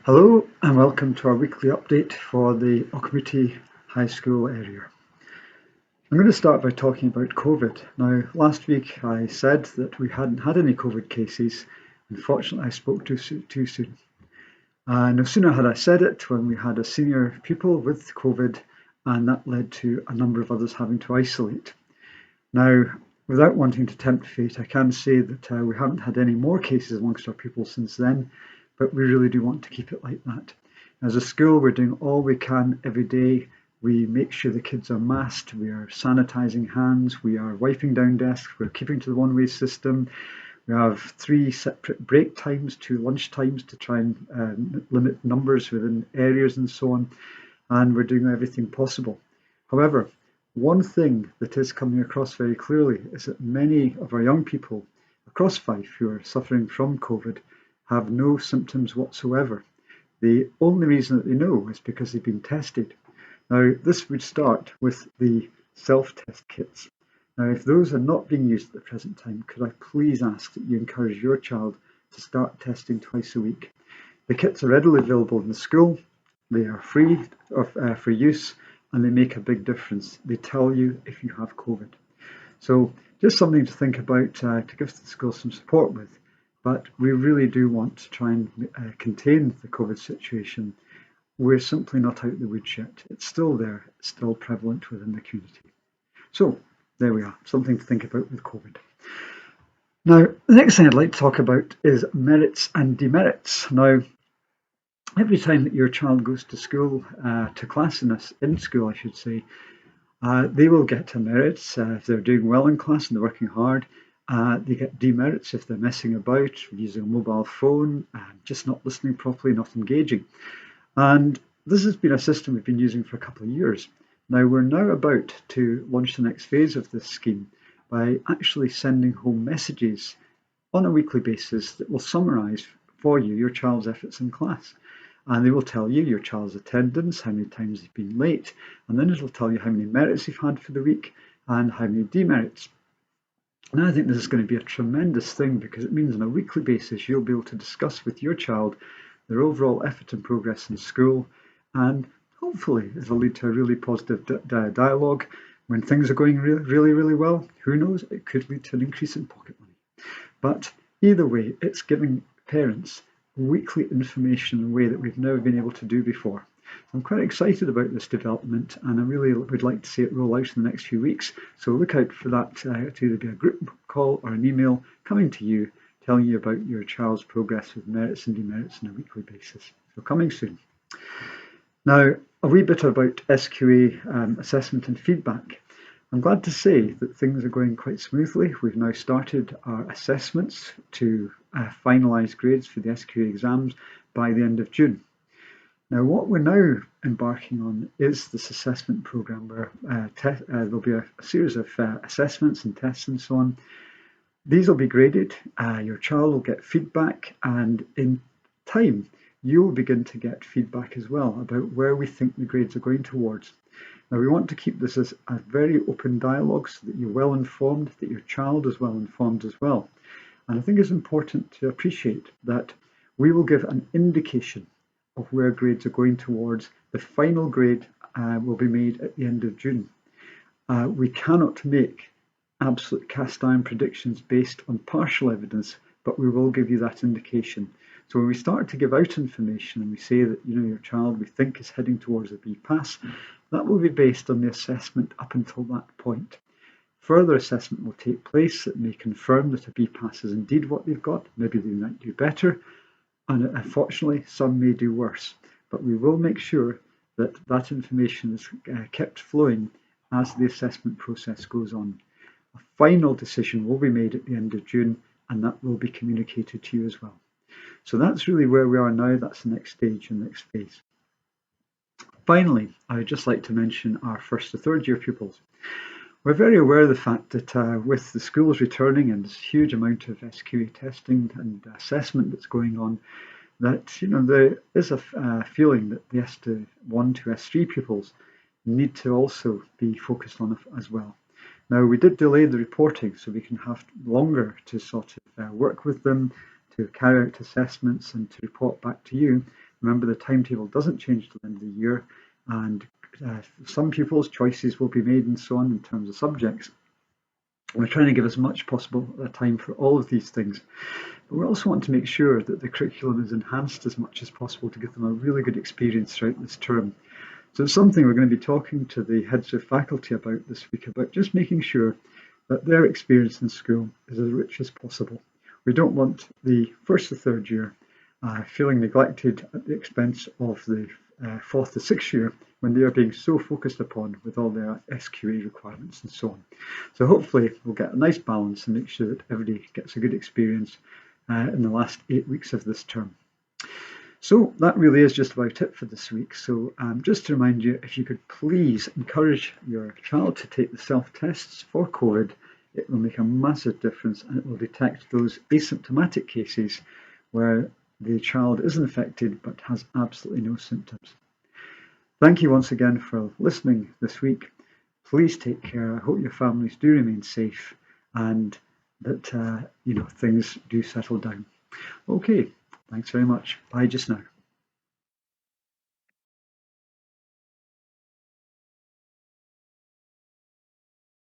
Hello and welcome to our weekly update for the Auchmuty High School area. I'm going to start by talking about COVID. Now, last week I said that we hadn't had any COVID cases. Unfortunately, I spoke too soon. No sooner had I said it when we had a senior pupil with COVID, and that led to a number of others having to isolate. Now, without wanting to tempt fate, I can say that we haven't had any more cases amongst our pupils since then, but we really do want to keep it like that. As a school, we're doing all we can every day. We make sure the kids are masked, we are sanitising hands, we are wiping down desks, we're keeping to the one-way system. We have 3 separate break times, 2 lunch times to try and limit numbers within areas and so on, and we're doing everything possible. However, one thing that is coming across very clearly is that many of our young people across Fife who are suffering from COVID have no symptoms whatsoever. The only reason that they know is because they've been tested. Now, this would start with the self-test kits. Now, if those are not being used at the present time, could I please ask that you encourage your child to start testing twice a week? The kits are readily available in the school, they are free for use, and they make a big difference. They tell you if you have COVID. So just something to think about to give the school some support with. But we really do want to try and contain the COVID situation. We're simply not out the woods yet. It's still there, it's still prevalent within the community. So there we are, something to think about with COVID. Now, the next thing I'd like to talk about is merits and demerits. Now, every time that your child goes to school, to class in school, I should say, they will get a merit if they're doing well in class and they're working hard. They get demerits if they're messing about, using a mobile phone, just not listening properly, not engaging. And this has been a system we've been using for a couple of years. Now, we're now about to launch the next phase of this scheme by actually sending home messages on a weekly basis that will summarise for you your child's efforts in class. And they will tell you your child's attendance, how many times they've been late, and then it'll tell you how many merits you've had for the week and how many demerits. And I think this is going to be a tremendous thing because it means on a weekly basis you'll be able to discuss with your child their overall effort and progress in school, and hopefully it'll lead to a really positive dialogue. When things are going really well, who knows, it could lead to an increase in pocket money. But either way, it's giving parents weekly information in a way that we've never been able to do before. I'm quite excited about this development, and I really would like to see it roll out in the next few weeks. So look out for that to either be a group call or an email coming to you telling you about your child's progress with merits and demerits on a weekly basis. So coming soon. Now, a wee bit about SQA assessment and feedback. I'm glad to say that things are going quite smoothly. We've now started our assessments to finalise grades for the SQA exams by the end of June. Now, what we're now embarking on is this assessment programme where there'll be a series of assessments and tests and so on. These will be graded, your child will get feedback, and in time you'll begin to get feedback as well about where we think the grades are going towards. Now, we want to keep this as a very open dialogue so that you're well informed, that your child is well informed as well. And I think it's important to appreciate that we will give an indication of where grades are going towards. The final grade will be made at the end of June. We cannot make absolute cast iron predictions based on partial evidence, but we will give you that indication. So when we start to give out information and we say that your child we think is heading towards a B pass, that will be based on the assessment up until that point. Further assessment will take place that may confirm that a B pass is indeed what they've got. Maybe they might do better, and unfortunately some may do worse. But we will make sure that that information is kept flowing as the assessment process goes on. A final decision will be made at the end of June, and that will be communicated to you as well. So that's really where we are now. That's the next stage and next phase. Finally, I would just like to mention our first to third year pupils. We're very aware of the fact that with the schools returning and this huge amount of SQA testing and assessment that's going on, that there is a feeling that the S1 to S3 pupils need to also be focused on as well. Now, we did delay the reporting so we can have longer to sort of work with them, to carry out assessments and to report back to you. Remember, the timetable doesn't change till the end of the year, and some pupils' choices will be made and so on in terms of subjects. We're trying to give as much possible time for all of these things, but we also want to make sure that the curriculum is enhanced as much as possible to give them a really good experience throughout this term. So it's something we're going to be talking to the heads of faculty about this week, about just making sure that their experience in school is as rich as possible. We don't want the first to third year feeling neglected at the expense of the fourth to sixth year, when they are being so focused upon with all their SQA requirements and so on. So hopefully we'll get a nice balance and make sure that everybody gets a good experience in the last 8 weeks of this term. So that really is just about it for this week. So just to remind you, if you could please encourage your child to take the self-tests for COVID, it will make a massive difference, and it will detect those asymptomatic cases where the child is infected but has absolutely no symptoms. Thank you once again for listening this week. Please take care. I hope your families do remain safe, and that things do settle down. Okay, thanks very much. Bye just now.